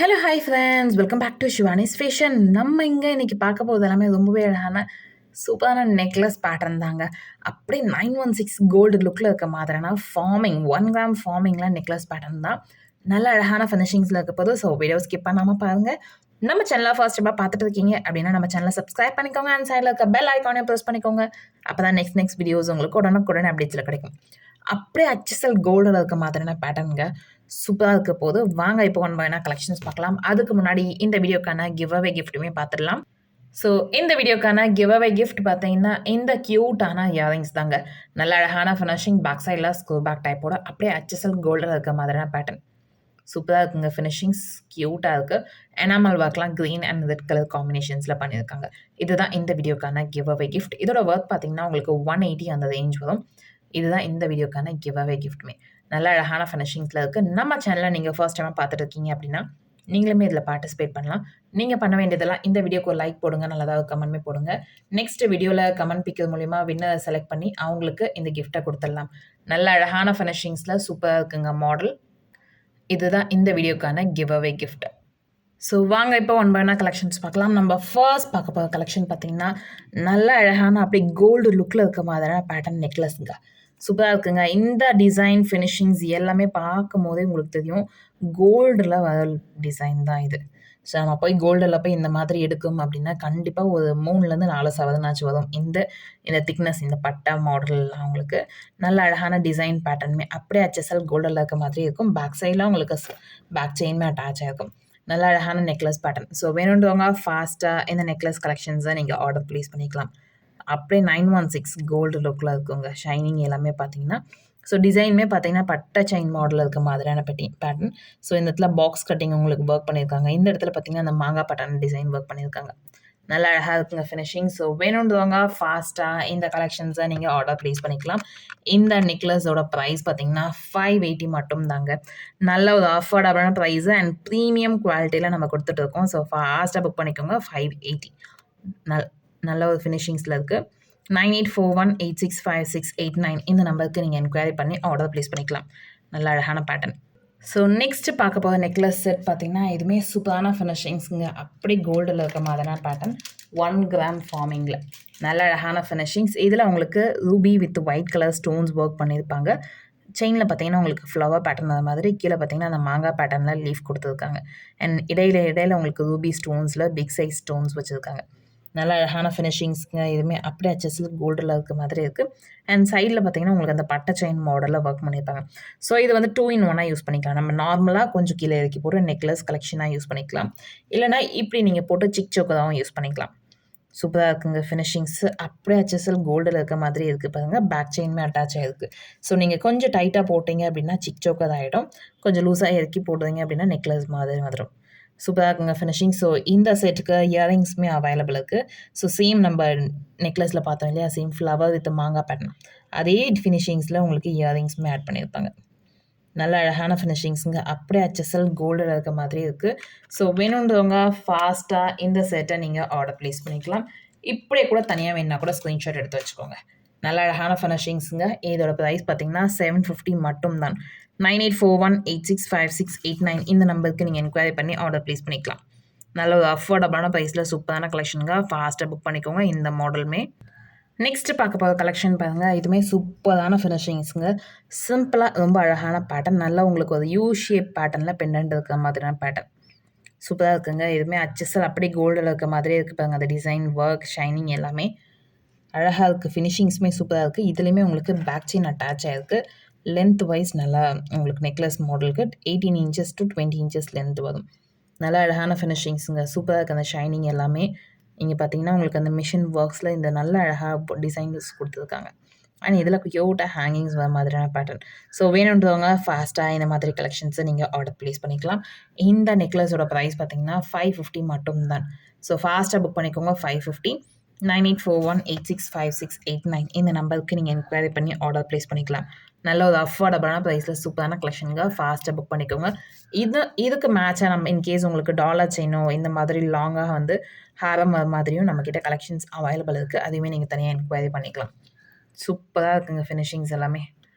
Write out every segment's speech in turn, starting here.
Hello hi friends welcome back to Shivani's fashion. நம்ம இங்கே இன்றைக்கி பார்க்க போகிறது எல்லாமே ரொம்பவே அழகான சூப்பரான நெக்லஸ் பேட்டர்ன் தாங்க. அப்படியே 916 கோல்டு லுக்கில் இருக்க மாதிரியான ஃபார்மிங் 1 கிராம் ஃபார்மிங்கில் நெக்லஸ் பேட்டர்ன் தான். நல்ல அழகான ஃபினிஷிங்ஸில் இருக்க போது. ஸோ வீடியோ ஸ்கிப் பண்ணாமல் பாருங்கள். நம்ம சேனலை ஃபர்ஸ்ட் டைமாக பார்த்துட்டு இருக்கீங்க அப்படின்னா நம்ம சேனலை சப்ஸ்கிரைப் பண்ணிக்கோங்க. அண்ட் சைடில் இருக்க பெல் ஐக்கானையும் ப்ரெஸ் பண்ணிக்கோங்க. அப்போ தான் நெக்ஸ்ட் வீடியோஸ் உங்களுக்கு உடனுக்குடன் அப்டேட்ஸில் கிடைக்கும். அப்படியே HSL கோல்டில் இருக்க மாதிரியான பேட்டர்னுங்க சூப்பராக இருக்க போது. வாங்க இப்போ ஒன் பை ஒன்னா கலெக்ஷன்ஸ் பார்க்கலாம். அதுக்கு முன்னாடி இந்த வீடியோக்கான கிவ் அவே கிஃப்ட்டுமே பார்த்துடலாம். ஸோ இந்த வீடியோக்கான கிவ் அவே கிஃப்ட் பார்த்தீங்கன்னா இந்த க்யூட்டான இயரிங்ஸ் தாங்க. நல்ல அழகான ஃபினிஷிங், பேக் சைடில் ஸ்க்ரூ பேக் டைப்போட அப்படியே HSL கோல்டில் இருக்க மாதிரியான பேட்டர்ன் சூப்பராக இருக்குங்க. ஃபினிஷிங்ஸ் க்யூட்டாக இருக்குது. எனாமல் ஒர்க்லாம் க்ரீன் அண்ட் ரெட் கலர் காம்பினேஷன்ஸில் பண்ணியிருக்காங்க. இதுதான் இந்த வீடியோக்கான கிவ் அவே கிஃப்ட். இதோட ஒர்க் பார்த்தீங்கன்னா உங்களுக்கு 180 அந்த ரேஞ்ச் வரும். இதுதான் இந்த வீடியோக்கான கிவ் அவே கிஃப்ட்டுமே. நல்ல அழகான ஃபினிஷிங்ஸில் இருக்குது. நம்ம சேனலை நீங்கள் ஃபர்ஸ்ட் டைமாக பார்த்துட்டு இருக்கீங்க அப்படின்னா நீங்களுமே இதில் பார்ட்டிசிபேட் பண்ணலாம். நீங்கள் பண்ண வேண்டியதெல்லாம் இந்த வீடியோக்கு ஒரு லைக் போடுங்க, நல்லதாக கமெண்ட்மே போடுங்க. நெக்ஸ்ட் வீடியோவில் கமெண்ட் பிக்கிறது மூலிமா வின்னர் செலக்ட் பண்ணி அவங்களுக்கு இந்த கிஃப்ட்டை கொடுத்துடலாம். நல்ல அழகான ஃபினிஷிங்ஸில் சூப்பராக இருக்குங்க மாடல். இதுதான் இந்த வீடியோக்கான கிவ் அவே கிஃப்ட். ஸோ வாங்க இப்போ ஒன் பை ஒன்னா கலெக்ஷன்ஸ் பார்க்கலாம். நம்ம ஃபர்ஸ்ட் பார்க்க போகிற கலெக்ஷன் பார்த்தீங்கன்னா நல்ல அழகான அப்படி கோல்டு லுக்கில் இருக்க மாதிரியான பேட்டர்ன் நெக்லஸ்ங்க. சூப்பராக இருக்குங்க. இந்த டிசைன் ஃபினிஷிங்ஸ் எல்லாமே பார்க்கும் போதே உங்களுக்கு தெரியும் கோல்டில் வர டிசைன் தான் இது. ஸோ நம்ம போய் கோல்டில் போய் இந்த மாதிரி எடுக்கும் அப்படின்னா கண்டிப்பாக ஒரு 3-4 சவரனாச்சும் வரும். இந்த திக்னஸ், இந்த பட்டா மாடல்லாம் உங்களுக்கு நல்ல அழகான டிசைன் பேட்டர்னுமே அப்படியே HSL கோல்டில் இருக்க மாதிரி இருக்கும். பேக் சைடில் உங்களுக்கு பேக் செயின்மே அட்டாச் ஆகிருக்கும். நல்ல அழகான நெக்லஸ் பேட்டர்ன். ஸோ வேணுன்றவங்க ஃபாஸ்ட்டாக இந்த நெக்லஸ் கலெக்ஷன்ஸை நீங்கள் ஆர்டர் ப்ளேஸ் பண்ணிக்கலாம். அப்படியே 916 கோல்டு லுக்கில் இருக்குங்க. ஷைனிங் எல்லாமே பார்த்தீங்கன்னா ஸோ டிசைனுமே பார்த்தீங்கன்னா பட்டை செயின் மாடலில் இருக்க மாதிரியான பேட்டர்ன். ஸோ இந்த இடத்துல பாக்ஸ் கட்டிங் உங்களுக்கு ஒர்க் பண்ணியிருக்காங்க. இந்த இடத்துல பார்த்தீங்கன்னா அந்த மாங்காய் பேட்டர்ன் டிசைன் ஒர்க் பண்ணியிருக்காங்க. நல்ல அழகாக இருக்குங்க ஃபினிஷிங். ஸோ வேணுன்றவங்க ஃபாஸ்ட்டாக இந்த கலெக்ஷன்ஸை நீங்கள் ஆர்டர் ப்ளேஸ் பண்ணிக்கலாம். இந்த நெக்லஸோட ப்ரைஸ் பார்த்தீங்கன்னா 580 மட்டும் தாங்க. நல்ல ஒரு அஃபோர்டபுளான ப்ரைஸு அண்ட் ப்ரீமியம் குவாலிட்டியில் நம்ம கொடுத்துட்ருக்கோம். ஸோ ஃபாஸ்ட்டாக புக் பண்ணிக்கோங்க. 580 நல்ல ஒரு ஃபினிஷிங்ஸில் இருக்குது. 9841865689 இந்த நம்பருக்கு நீங்கள் என்கொயரி பண்ணி ஆர்டர் ப்ளேஸ் பண்ணிக்கலாம். நல்ல அழகான பேட்டர்ன். ஸோ நெக்ஸ்ட்டு பார்க்க போகிற நெக்லஸ் செட் பார்த்தீங்கன்னா இதுவுமே சூப்பரான ஃபினிஷிங்ஸுங்க. அப்படி கோல்டில் இருக்க மாதிரியான பேட்டர்ன் 1 கிராம் ஃபார்மிங்கில் நல்ல அழகான ஃபினிஷிங்ஸ். இதில் உங்களுக்கு Ruby with white colour stones work பண்ணியிருப்பாங்க. செயினில் பார்த்தீங்கன்னா உங்களுக்கு ஃப்ளவர் பேட்டர்ன் அது மாதிரி, கீழே பார்த்தீங்கன்னா அந்த மாங்காய் பேட்டர்னில் லீஃப் கொடுத்துருக்காங்க. அண்ட் இடையில உங்களுக்கு ரூபி ஸ்டோன்ஸில் பிக் சைஸ் ஸ்டோன்ஸ் வச்சுருக்காங்க. நல்ல அழகான ஃபினிஷிங்ஸ்ங்க. இதுவுமே அப்படியே HSL கோல்டில் இருக்க மாதிரி இருக்குது. அண்ட் சைடில் பார்த்தீங்கன்னா உங்களுக்கு அந்த பட்டை செயின் மாடலில் ஒர்க் பண்ணியிருப்பாங்க. ஸோ இது வந்து 2 in 1 யூஸ் பண்ணிக்கலாம். நம்ம நார்மலாக கொஞ்சம் கீழே இறக்கி போட்டு நெக்லஸ் கலெக்ஷனாக யூஸ் பண்ணிக்கலாம். இல்லைனா இப்படி நீங்கள் போட்டு சிக் சோக்கதாகவும் யூஸ் பண்ணிக்கலாம். சூப்பராக இருக்குங்க ஃபினிஷிங்ஸ். அப்படியே HSL கோல்டில் இருக்க மாதிரி இருக்குது பாருங்கள். பேக் செயின்மே அட்டாச் ஆகிருக்கு. ஸோ நீங்கள் கொஞ்சம் டைட்டாக போட்டிங்க அப்படின்னா சிக் சோக்கர் ஆகிடும். கொஞ்சம் லூஸாக இறக்கி போடுறீங்க அப்படின்னா நெக்லஸ் மாதிரி வந்துடும். சூப்பராக இருக்குங்க ஃபினிஷிங். ஸோ இந்த செட்டுக்கு இயரிங்ஸுமே அவைலபிள் இருக்குது. ஸோ சேம் நம்ம நெக்லஸில் பார்த்தோம் இல்லையா, சேம் ஃப்ளவர் வித் மாங்காய் பேட்டர்ன் அதே ஃபினிஷிங்ஸில் உங்களுக்கு இயரிங்ஸுமே ஆட் பண்ணியிருப்பாங்க. நல்ல அழகான ஃபினிஷிங்ஸுங்க. அப்படியே HSL கோல்டில் இருக்க மாதிரி இருக்குது. ஸோ வேணுன்றவங்க ஃபாஸ்ட்டாக இந்த செட்டை நீங்கள் ஆர்டர் ப்ளேஸ் பண்ணிக்கலாம். இப்படியே கூட தனியாக வேணுன்னா கூட ஸ்க்ரீன்ஷாட் எடுத்து வச்சுக்கோங்க. நல்ல அழகான ஃபினிஷிங்ஸுங்க. இதோட ப்ரைஸ் பார்த்தீங்கன்னா 750 மட்டும் தான். 9841865689 இந்த நம்பருக்கு நீங்கள் என்கொயரி பண்ணி ஆர்டர் ப்ளேஸ் பண்ணிக்கலாம். நல்ல ஒரு அஃபோர்டபுளான ப்ரைஸில் சூப்பரான கலெக்ஷனுங்க. ஃபாஸ்ட்டாக புக் பண்ணிக்கோங்க இந்த மாடலுமே. நெக்ஸ்ட்டு பார்க்க போகிற கலெக்ஷன் பாருங்கள். இதுவுமே சூப்பரான ஃபினிஷிங்ஸுங்க. சிம்பிளாக ரொம்ப அழகான பேட்டர்ன். நல்லா உங்களுக்கு ஒரு யூ ஷேப் பேட்டர்னில் பெண்டன்ட் இருக்கிற மாதிரியான பேட்டர்ன் சூப்பராக இருக்குங்க. இதுவுமே HSL அப்படியே கோல்டில் இருக்க மாதிரியே இருக்குது பாருங்கள். அந்த டிசைன் ஒர்க் ஷைனிங் எல்லாமே அழகாக இருக்குது. ஃபினிஷிங்ஸுமே சூப்பராக இருக்குது. இதுலேயுமே உங்களுக்கு பேக் செயின் அட்டாச் ஆகிருக்கு. லென்த் வைஸ் நல்லா உங்களுக்கு நெக்லஸ் மாடலுக்கு 18 inches to 20 inches லென்த் வரும். நல்லா அழகான ஃபினிஷிங்ஸுங்க. சூப்பராக இருக்குது. அந்த ஷைனிங் எல்லாமே இங்கே பார்த்தீங்கன்னா உங்களுக்கு அந்த மிஷின் ஒர்க்ஸில் இந்த நல்ல அழகாக டிசைன்ஸ் கொடுத்துருக்காங்க. அண்ட் இதில் க்யூட்டாக ஹேங்கிங்ஸ் வர மாதிரியான பேட்டர்ன். ஸோ வேணுன்றவங்க ஃபாஸ்ட்டாக இந்த மாதிரி கலெக்ஷன்ஸை நீங்கள் ஆர்டர் ப்ளேஸ் பண்ணிக்கலாம். இந்த நெக்லஸோட ப்ரைஸ் பார்த்தீங்கன்னா 550 மட்டும் தான். ஸோ ஃபாஸ்ட்டாக புக் பண்ணிக்கோங்க. 550. 9841865689 இந்த நம்பருக்கு நீங்கள் என்கொயரி பண்ணி ஆர்டர் ப்ளேஸ் பண்ணிக்கலாம். நல்ல ஒரு அஃபோர்டபுளான ப்ரைஸில் சூப்பரான கலெக்ஷனுங்க. ஃபாஸ்ட்டாக புக் பண்ணிக்கோங்க. இதுக்கு மேட்சாக நம்ம இன்கேஸ் உங்களுக்கு டாலர் செயினோ இந்த மாதிரி லாங்காக வந்து ஹாரம் மாதிரியும் நம்மக்கிட்ட கலெக்ஷன்ஸ் அவைலபிள் இருக்குது. அதையுமே நீங்கள் தனியாக என்கொயரி பண்ணிக்கலாம். சூப்பராக இருக்குங்க ஃபினிஷிங்ஸ் எல்லாமே.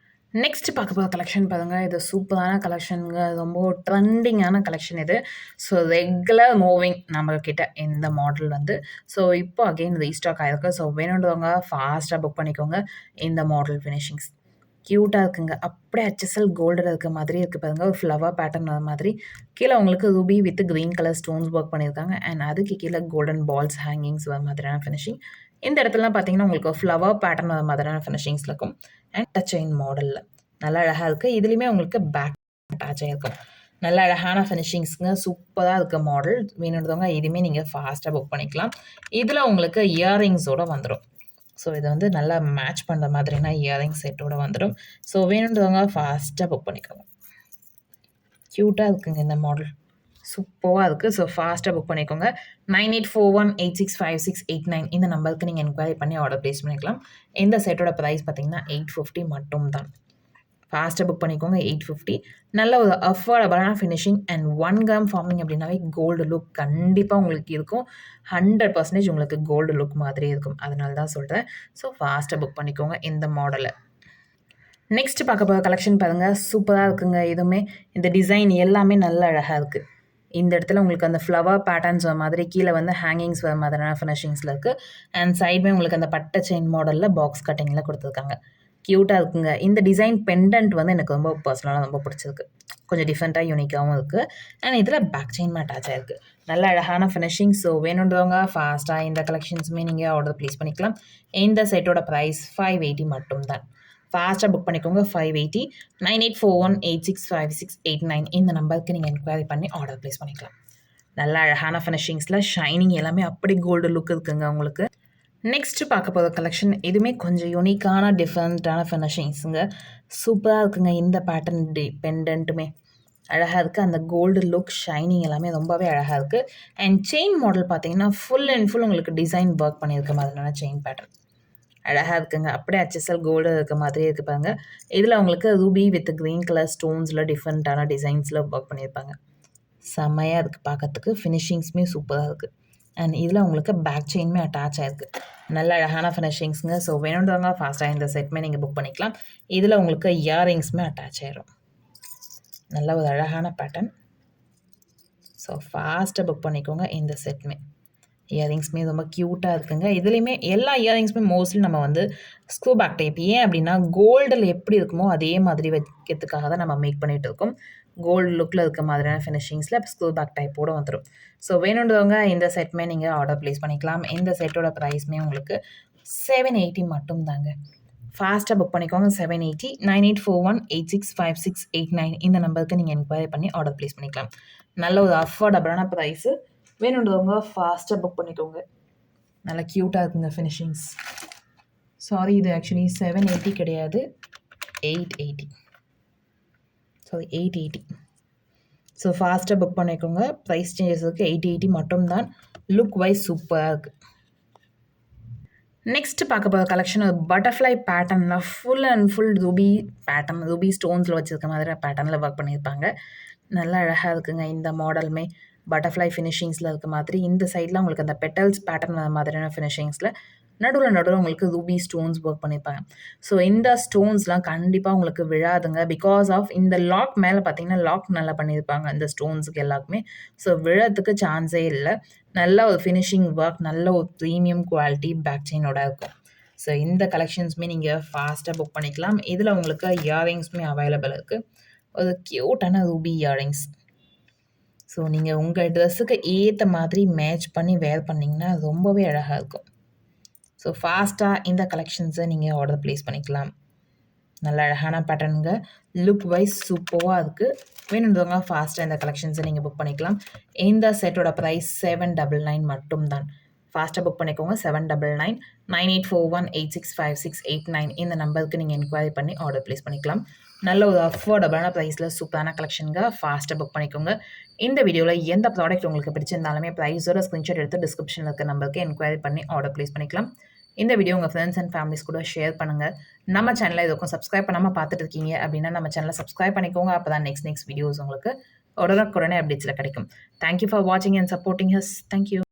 நெக்ஸ்ட் பார்க்க போகிற கலெக்ஷன் பாருங்க. இது சூப்பரான கலெக்ஷனுங்க. ரொம்ப ட்ரெண்டிங்கான கலெக்ஷன் இது. ஸோ ரெகுலர் மூவிங் நம்மகிட்ட இந்த மாடல் வந்து. ஸோ இப்போ அகெயின் ரீஸ்டாக் ஆயிருக்கு. ஸோ வேணுன்றவங்க ஃபாஸ்ட்டாக புக் பண்ணிக்கோங்க. இந்த மாடல் ஃபினிஷிங்ஸ் க்யூட்டாக இருக்குங்க. அப்படியே HSL கோல்டில் இருக்க மாதிரி இருக்குது பாருங்க. ஒரு ஃப்ளவர் பேட்டர்ன் வர மாதிரி. கீழே உங்களுக்கு Ruby with green colour stones work பண்ணியிருக்காங்க. அண்ட் அதுக்கு கீழே கோல்டன் பால்ஸ் ஹேங்கிங்ஸ் வர மாதிரியான ஃபினிஷிங். இந்த இடத்துலலாம் பார்த்தீங்கன்னா உங்களுக்கு ஃப்ளவர் பேட்டர்ன் வர மாதிரியான ஃபினிஷிங்ஸில் இருக்கும். அண்ட் டச் செயின் மாடலில் நல்லா அழகாக இருக்குது. இதுலேயுமே உங்களுக்கு பேக் அட்டாச் ஆகிருக்கும். நல்ல அழகான ஃபினிஷிங்ஸுங்க. சூப்பராக இருக்க மாடல். வேணுன்றவங்க இதுவுமே நீங்கள் ஃபாஸ்ட்டாக புக் பண்ணிக்கலாம். இதில் உங்களுக்கு இயரிங்ஸோடு வந்துடும். ஸோ இதை வந்து நல்லா மேட்ச் பண்ணுற மாதிரினா இயரிங் செட்டோடு வந்துடும். ஸோ வேணுன்றவங்க ஃபாஸ்ட்டாக புக் பண்ணிக்கோங்க. க்யூட்டாக இருக்குங்க இந்த மாடல். சூப்பராக இருக்குது. ஸோ ஃபாஸ்ட்டாக புக் பண்ணிக்கோங்க. 9841865689 இந்த நம்பருக்கு நீங்கள் என்கொயரி பண்ணி ஆர்டர் ப்ளேஸ் பண்ணிக்கலாம். இந்த செட்டோட ப்ரைஸ் பார்த்தீங்கன்னா 850 மட்டும் தான். ஃபாஸ்ட்டாக புக் பண்ணிக்கோங்க. 850 நல்ல ஒரு அஃபோர்டபுளான ஃபினிஷிங் அண்ட் 1 கிராம் ஃபார்மிங் அப்படின்னாவே கோல்டு லுக் கண்டிப்பாக உங்களுக்கு இருக்கும். 100% உங்களுக்கு கோல்டு லுக் மாதிரி இருக்கும். அதனால தான் சொல்கிறேன். ஸோ ஃபாஸ்ட்டாக புக் பண்ணிக்கோங்க இந்த மாடலை. நெக்ஸ்ட் பார்க்க போகிற கலெக்ஷன் பாருங்கள். சூப்பராக இருக்குங்க. இதுவுமே இந்த டிசைன் எல்லாமே நல்ல அழகாக இருக்குது. இந்த இடத்துல உங்களுக்கு அந்த ஃப்ளவர் பேட்டர்ன்ஸ் வர மாதிரி கீழே வந்து ஹேங்கிங்ஸ் வர மாதிரியான ஃபினிஷிங்ஸில் இருக்குது. அண்ட் சைடுமே உங்களுக்கு அந்த பட்டை செயின் மாடலில் பாக்ஸ் கட்டிங்கில் கொடுத்துருக்காங்க. க்யூட்டாக இருக்குங்க. இந்த டிசைன் பெண்டன்ட் வந்து எனக்கு ரொம்ப பர்சனலாக ரொம்ப பிடிச்சிருக்கு. கொஞ்சம் டிஃப்ரெண்ட்டாக யூனிக்காகவும் இருக்குது. அண்ட் இதில் பேக் செயின்மே அட்டாச் ஆகிருக்கு. நல்ல அழகான ஃபினிஷிங். ஸோ வேணுன்றவங்க ஃபாஸ்ட்டாக இந்த கலெக்ஷன்ஸுமே நீங்கள் ஆர்டர் ப்ளேஸ் பண்ணிக்கலாம். இந்த செட்டோட ப்ரைஸ் 580 மட்டும் தான். ஃபாஸ்ட்டாக புக் பண்ணிக்கோங்க. 580 9841865689 இந்த நம்பருக்கு நீங்கள் என்கொயரி பண்ணி ஆர்டர் ப்ளேஸ் பண்ணிக்கலாம். நல்ல அழகான ஃபினிஷிங்ஸில் ஷைனிங் எல்லாமே அப்படி கோல்டு லுக் இருக்குங்க உங்களுக்கு. நெக்ஸ்ட்டு பார்க்க போகிற கலெக்ஷன் இதுவுமே கொஞ்சம் யூனிக்கான டிஃப்ரெண்ட்டான ஃபினிஷிங்ஸுங்க. சூப்பராக இருக்குங்க. இந்த பேட்டர்ன் பெண்டன்ட்டுமே அழகாக இருக்குது. அந்த கோல்டு லுக் ஷைனிங் எல்லாமே ரொம்பவே அழகாக இருக்குது. அண்ட் செயின் மாடல் பார்த்தீங்கன்னா ஃபுல் அண்ட் ஃபுல் உங்களுக்கு டிசைன் ஒர்க் பண்ணியிருக்க மாதிரியான செயின் பேட்டர்ன் அழகாக இருக்குங்க. அப்படியே HSL கோல்டு இருக்க மாதிரியே இருக்குது பாருங்க. இதில் உங்களுக்கு ரூபி வித் க்ரீன் கலர் ஸ்டோன்ஸில் டிஃப்ரெண்ட்டான டிசைன்ஸில் ஒர்க் பண்ணியிருப்பாங்க. செம்மையாக இருக்குது பார்க்கறதுக்கு. ஃபினிஷிங்ஸுமே சூப்பராக இருக்குது. அண்ட் இதில் உங்களுக்கு பேக் செயின்மே அட்டாச் ஆகிருக்கு. நல்ல அழகான ஃபினிஷிங்ஸுங்க. ஸோ வேணுன்றவங்க ஃபாஸ்ட்டாக இந்த செட்மே நீங்கள் புக் பண்ணிக்கலாம். இதில் உங்களுக்கு இயரிங்ஸுமே அட்டாச் ஆகிரும். நல்ல ஒரு அழகான பேட்டர்ன். ஸோ ஃபாஸ்ட்டாக புக் பண்ணிக்கோங்க இந்த செட்மே. இயரிங்ஸுமே ரொம்ப க்யூட்டாக இருக்குங்க. இதுலேயுமே எல்லா இயரிங்ஸுமே மோஸ்ட்லி நம்ம வந்து ஸ்க்ரூ பேக் டைப். ஏன் அப்படின்னா கோல்டில் எப்படி இருக்குமோ அதே மாதிரி வைக்கிறதுக்காக தான் நம்ம மேக் பண்ணிகிட்டு இருக்கோம். கோல்டு லுக்கில் இருக்க மாதிரியான ஃபினிஷிங்ஸில் ஸ்க்ரூ பேக் டைப்போடு வந்துடும். ஸோ வேணுன்றவங்க இந்த செட்மே நீங்கள் ஆர்டர் ப்ளேஸ் பண்ணிக்கலாம். இந்த செட்டோட ப்ரைஸ்மே உங்களுக்கு 780 மட்டும் தாங்க. ஃபாஸ்ட்டாக புக் பண்ணிக்கோங்க. 780 9841865689 இந்த நம்பருக்கு நீங்கள் என்கொயரி பண்ணி ஆர்டர் ப்ளேஸ் பண்ணிக்கலாம். நல்ல ஒரு அஃபோர்டபுளான ப்ரைஸு. வேணுன்றவங்க ஃபாஸ்ட்டாக புக் பண்ணிக்கோங்க. நல்லா க்யூட்டாக இருக்குங்க ஃபினிஷிங்ஸ். சாரி, இது ஆக்சுவலி 780 கிடையாது, 880. சாரி, 880. ஸோ ஃபாஸ்ட்டாக புக் பண்ணிக்கோங்க. ப்ரைஸ் சேஞ்சஸ் இருக்குது. 880 மட்டும் தான். லுக் வைஸ் சூப்பராக இருக்குது. நெக்ஸ்ட்டு பார்க்க போகிற கலெக்ஷன் ஒரு பட்டர்ஃப்ளை பேட்டர்னில் full and full ruby pattern, ruby ஸ்டோன்ஸில் வச்சுருக்க மாதிரி பேட்டர்னில் ஒர்க் பண்ணியிருப்பாங்க. நல்லா அழகாக இருக்குங்க. இந்த மாடலுமே பட்டர்ஃப்ளை ஃபினிஷிங்ஸில் இருக்க மாதிரி இந்த சைடில் உங்களுக்கு அந்த பெட்டல்ஸ் பேட்டர்ன் வர மாதிரியான ஃபினிஷிங்ஸில் நடுவில் உங்களுக்கு ரூபி ஸ்டோன்ஸ் ஒர்க் பண்ணியிருப்பாங்க. ஸோ இந்த ஸ்டோன்ஸ்லாம் கண்டிப்பாக உங்களுக்கு விழாதுங்க. பிகாஸ் ஆஃப் இந்த லாக் மேலே பார்த்தீங்கன்னா லாக் நல்லா பண்ணியிருப்பாங்க இந்த ஸ்டோன்ஸுக்கு எல்லாருக்குமே. ஸோ விழறதுக்கு சான்ஸே இல்லை. நல்ல ஒரு ஃபினிஷிங் ஒர்க், நல்ல ஒரு ப்ரீமியம் குவாலிட்டி பேக் செயினோட இருக்கும். ஸோ இந்த கலெக்ஷன்ஸுமே நீங்கள் ஃபாஸ்ட்டாக புக் பண்ணிக்கலாம். இதில் உங்களுக்கு இயரிங்ஸுமே அவைலபிள் இருக்குது. ஒரு க்யூட்டான ரூபி இயரிங்ஸ். ஸோ நீங்கள் உங்கள் ட்ரெஸ்ஸுக்கு ஏற்ற மாதிரி மேட்ச் பண்ணி வேர் பண்ணிங்கன்னா ரொம்பவே அழகாக இருக்கும். ஸோ ஃபாஸ்ட்டாக இந்த கலெக்ஷன்ஸை நீங்கள் ஆர்டர் ப்ளேஸ் பண்ணிக்கலாம். நல்ல அழகான பேட்டர்னுங்க. லுக் வைஸ் சூப்பராக இருக்குது. வேணுன்றவங்க ஃபாஸ்ட்டாக இந்த கலெக்ஷன்ஸை நீங்கள் புக் பண்ணிக்கலாம். இந்த செட்டோட ப்ரைஸ் 799 மட்டும் தான். ஃபாஸ்ட்டாக புக் பண்ணிக்கோங்க. 799 9841865689 இந்த நம்பருக்கு நீங்கள் என்கொயரி பண்ணி ஆர்டர் ப்ளேஸ் பண்ணிக்கலாம். நல்ல ஒரு அஃபோர்டபுளான ப்ரைஸில் சூப்பரான கலெக்ஷனுங்க. ஃபாஸ்ட்டாக புக் பண்ணிக்கோங்க. இந்த வீடியோவில் எந்த ப்ராடக்ட் உங்களுக்கு பிடிச்சிருந்தாலுமே ப்ரைஸோட ஸ்க்ரீன்ஷாட் எடுத்து டிஸ்கிரிப்ஷனில் இருக்க நம்பருக்கு என்கொயரி பண்ணி ஆர்டர் ப்ளேஸ் பண்ணிக்கலாம். இந்த வீடியோ உங்கள் ஃப்ரெண்ட்ஸ் அண்ட் ஃபேமிலிஸ் கூட ஷேர் பண்ணுங்கள். நம்ம சேனலை இதுக்கும் சப்ஸ்கிரைப் பண்ணாமல் பார்த்துட்டு இருக்கீங்க அப்படின்னா நம்ம சேனலை சப்ஸ்கிரைப் பண்ணிக்கோங்க. அப்போ தான் நெக்ஸ்ட் வீடியோஸ் உங்களுக்கு உடனுக்குடனே அப்டேட்ஸில் கிடைக்கும். தேங்க்யூ ஃபார் வாட்சிங் அண்ட் சப்போர்ட்டிங் ஹஸ். தேங்க்யூ.